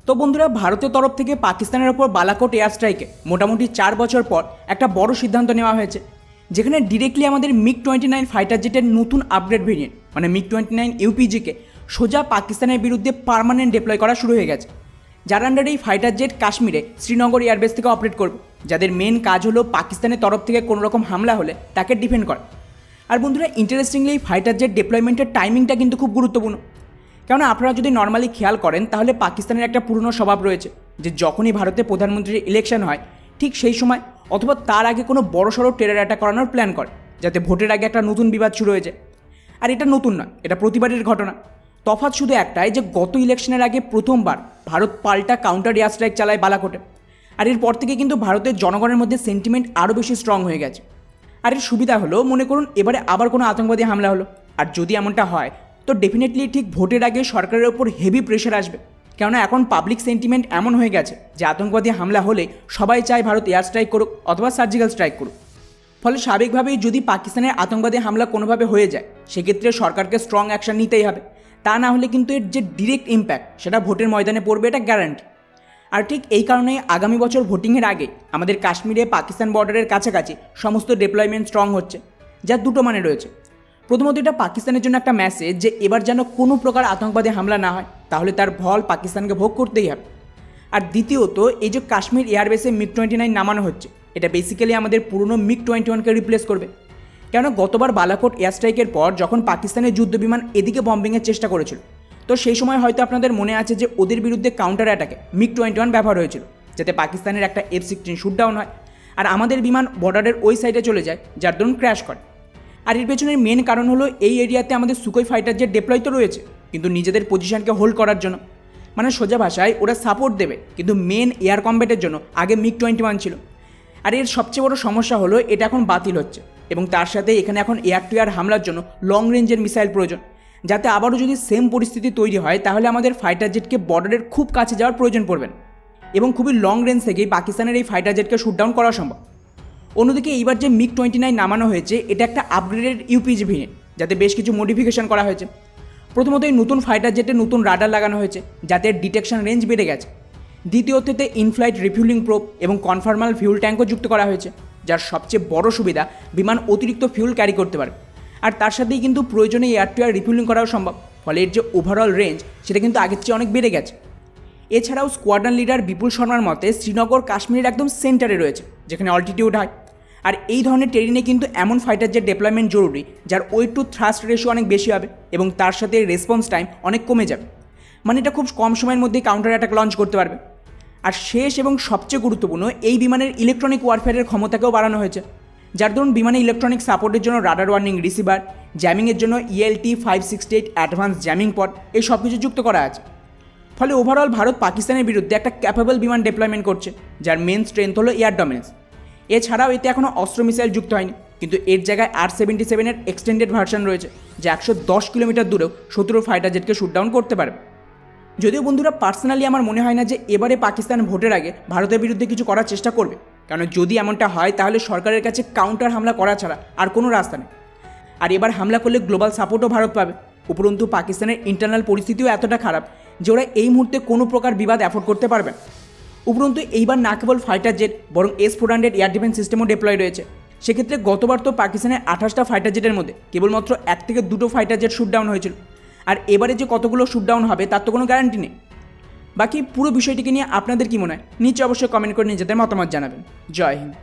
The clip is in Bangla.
তো বন্ধুরা, ভারতের তরফ থেকে পাকিস্তানের ওপর বালাকোট এয়ার স্ট্রাইকে মোটামুটি 4 বছর পর একটা বড় সিদ্ধান্ত নেওয়া হয়েছে, যেখানে ডিরেক্টলি আমাদের মিগ-29 ফাইটার জেটের নতুন আপগ্রেড ভেরিয়েন্ট মানে মিগ-29 ইউপিজিকে সোজা পাকিস্তানের বিরুদ্ধে পার্মানেন্ট ডিপ্লয় করা শুরু হয়ে গেছে। যার আন্ডারে এই ফাইটার জেট কাশ্মীরে শ্রীনগর এয়ারবেস থেকে অপারেট করবে, যাদের মেন কাজ হলো পাকিস্তানের তরফ থেকে কোনো রকম হামলা হলে তাকে ডিফেন্ড করা। আর বন্ধুরা, ইন্টারেস্টিংলি এই ফাইটার জেট ডিপ্লয়মেন্টের টাইমিংটা কিন্তু খুব গুরুত্বপূর্ণ, কেননা আপনারা যদি নর্মালি খেয়াল করেন তাহলে পাকিস্তানের একটা পুরনো স্বভাব রয়েছে যে যখনই ভারতে প্রধানমন্ত্রীর ইলেকশন হয় ঠিক সেই সময় অথবা তার আগে কোনো বড়সড় টেরর অ্যাটাক করানোর প্ল্যান করে, যাতে ভোটের আগে একটা নতুন বিবাদ শুরু হয়ে যায়। আর এটা নতুন নয়, এটা প্রতিবারের ঘটনা। তফাৎ শুধু একটাই যে গত ইলেকশনের আগে প্রথমবার ভারত পাল্টা কাউন্টার এয়ার স্ট্রাইক চালায় বালাকোটে। আর এরপর থেকে কিন্তু ভারতের জনগণের মধ্যে সেন্টিমেন্ট আরও বেশি স্ট্রং হয়ে গেছে। আর এর সুবিধা হলো, মনে করুন এবারে আবার কোনো আতঙ্কবাদী হামলা হলো, আর যদি এমনটা হয় তো ডেফিনেটলি ঠিক ভোটের আগে সরকারের ওপর হেভি প্রেশার আসবে, কেননা এখন পাবলিক সেন্টিমেন্ট এমন হয়ে গেছে যে আতঙ্কবাদী হামলা হলে সবাই চায় ভারত এয়ার স্ট্রাইক করুক অথবা সার্জিক্যাল স্ট্রাইক করুক। ফলে স্বাভাবিকভাবেই যদি পাকিস্তানের আতঙ্কবাদী হামলা কোনোভাবে হয়ে যায় সেক্ষেত্রে সরকারকে স্ট্রং অ্যাকশন নিতেই হবে, তা না হলে কিন্তু এর যে ডিরেক্ট ইম্প্যাক্ট সেটা ভোটের ময়দানে পড়বে, এটা গ্যারান্টি। আর ঠিক এই কারণেই আগামী বছর ভোটিংয়ের আগে আমাদের কাশ্মীরে পাকিস্তান বর্ডারের কাছাকাছি সমস্ত ডিপ্লয়মেন্ট স্ট্রং হচ্ছে, যার দুটো মানে রয়েছে। প্রথমত, এটা পাকিস্তানের জন্য একটা মেসেজ যে এবার যেন কোনো প্রকার আতঙ্কবাদী হামলা না হয়, তাহলে তার ফল পাকিস্তানকে ভোগ করতেই হবে। আর দ্বিতীয়ত, এই যে কাশ্মীর এয়ারবেসে মিগ-29 নামানো হচ্ছে, এটা বেসিক্যালি আমাদের পুরনো মিগ-21কে রিপ্লেস করবে। কেন গতবার বালাকোট এয়ার স্ট্রাইকের পর যখন পাকিস্তানের যুদ্ধ বিমান এদিকে বম্বিংয়ের চেষ্টা করেছিল, তো সেই সময় হয়তো আপনাদের মনে আছে যে ওদের বিরুদ্ধে কাউন্টার অ্যাটাকে মিগ-21 ব্যবহার হয়েছিল, যাতে পাকিস্তানের একটা F-16 শুটডাউন হয় আর আমাদের বিমান বর্ডারের ওই সাইডে চলে যায়, যার দরুন ক্র্যাশ করে। আর এর পেছনের মেন কারণ হলো এই এরিয়াতে আমাদের সুকোই ফাইটার জেট ডিপ্লয় তো রয়েছে, কিন্তু নিজেদের পজিশনকে হোল্ড করার জন্য, মানে সোজা ভাষায় ওরা সাপোর্ট দেবে, কিন্তু মেন এয়ার কম্ব্যাটের জন্য আগে মিগ-21 ছিল। আর এর সবচেয়ে বড় সমস্যা হলো এটা এখন বাতিল হচ্ছে, এবং তার সাথে এখানে এখন এয়ার টু এয়ার হামলার জন্য লং রেঞ্জের মিসাইল প্রয়োজন, যাতে আবারও যদি সেম পরিস্থিতি তৈরি হয় তাহলে আমাদের ফাইটার জেটকে বর্ডারের খুব কাছে যাওয়ার প্রয়োজন পড়বে না, এবং খুবই লং রেঞ্জ থেকেই পাকিস্তানের এই ফাইটার জেটকে শুটডাউন করা সম্ভব। অন্যদিকে এইবার যে মিগ-29 নামানো হয়েছে এটা একটা আপগ্রেডেড ইউপিজি ভেরিয়েন্ট, যাতে বেশ কিছু মডিফিকেশন করা হয়েছে। প্রথমত, এই নতুন ফাইটার জেটে নতুন রাডার লাগানো হয়েছে, যাতে ডিটেকশন রেঞ্জ বেড়ে গেছে। দ্বিতীয়তে, ইনফ্লাইট রিফিউলিং প্রোব এবং কনফার্মাল ফিউল ট্যাঙ্কও যুক্ত করা হয়েছে, যার সবচেয়ে বড় সুবিধা বিমান অতিরিক্ত ফিউল ক্যারি করতে পারে। আর তার সাথেই কিন্তু প্রয়োজনে এয়ার টু এয়ার রিফিউলিং করাও সম্ভব, ফলে এর যে ওভারঅল রেঞ্জ সেটা কিন্তু আগের চেয়ে অনেক বেড়ে গেছে। এছাড়াও স্কোয়াড্রন লিডার বিপুল শর্মার মতে শ্রীনগর কাশ্মীরের একদম সেন্টারে রয়েছে, যেখানে অল্টিটিউড হাই। আর এই ধরনের টেরিনে কিন্তু এমন ফাইটার জেট ডিপ্লয়মেন্ট জরুরি যার ওয়েট টু থ্রাস্ট রেশিও অনেক বেশি হবে, এবং তার সাথে রেসপন্স টাইম অনেক কমে যাবে, মানে এটা খুব কম সময়ের মধ্যেই কাউন্টার অ্যাটাক লঞ্চ করতে পারবে। আর শেষ এবং সবচেয়ে গুরুত্বপূর্ণ, এই বিমানের ইলেকট্রনিক ওয়ারফেয়ারের ক্ষমতাকেও বাড়ানো হয়েছে, যার দরুন বিমানে ইলেকট্রনিক সাপোর্টের জন্য রাডার ওয়ার্নিং রিসিভার, জ্যামিংয়ের জন্য ELT-568 অ্যাডভান্স জ্যামিং পড, এই সব কিছু যুক্ত করা আছে। ফলে ওভারঅল ভারত পাকিস্তানের বিরুদ্ধে একটা ক্যাপেবল বিমান ডিপ্লয়মেন্ট করছে, যার মেন স্ট্রেংথ হলো এয়ার ডমিনেন্স। এছাড়াও এতে এখনও অস্ত্র মিসাইল যুক্ত হয়নি, কিন্তু এর জায়গায় R-77 এক্সটেন্ডেড ভার্সন রয়েছে, যা 110 কিলোমিটার দূরেও শত্রুর ফাইটার জেটকে শুটডাউন করতে পারবে। যদিও বন্ধুরা, পার্সোনালি আমার মনে হয় না যে এবারে পাকিস্তান ভোটের আগে ভারতের বিরুদ্ধে কিছু করার চেষ্টা করবে, কারণ যদি এমনটা হয় তাহলে সরকারের কাছে কাউন্টার হামলা করা ছাড়া আর কোনো রাস্তা নেই। আর এবার হামলা করলে গ্লোবাল সাপোর্টও ভারত পাবে। উপরন্তু পাকিস্তানের ইন্টারনাল পরিস্থিতিও এতটা খারাপ যে ওরা এই মুহূর্তে কোনো প্রকার বিবাদ অ্যাফোর্ড করতে পারবে না। উপরন্তু এইবার না কেবল ফাইটার জেট, বরং S-400 এয়ার ডিফেন্স সিস্টেমও ডিপ্লয় রয়েছে। সেক্ষেত্রে গতবার তো পাকিস্তানের 28টা ফাইটার জেটের মধ্যে কেবলমাত্র 1 থেকে 2টো ফাইটার জেট শুটডাউন হয়েছিল, আর এবারে যে কতগুলো শুটডাউন হবে তার তো কোনো গ্যারান্টি নেই। বাকি পুরো বিষয়টিকে নিয়ে আপনাদের কি মনে হয় নিচে অবশ্যই কমেন্ট করে নিজেদের মতামত জানাবেন। জয় হিন্দ।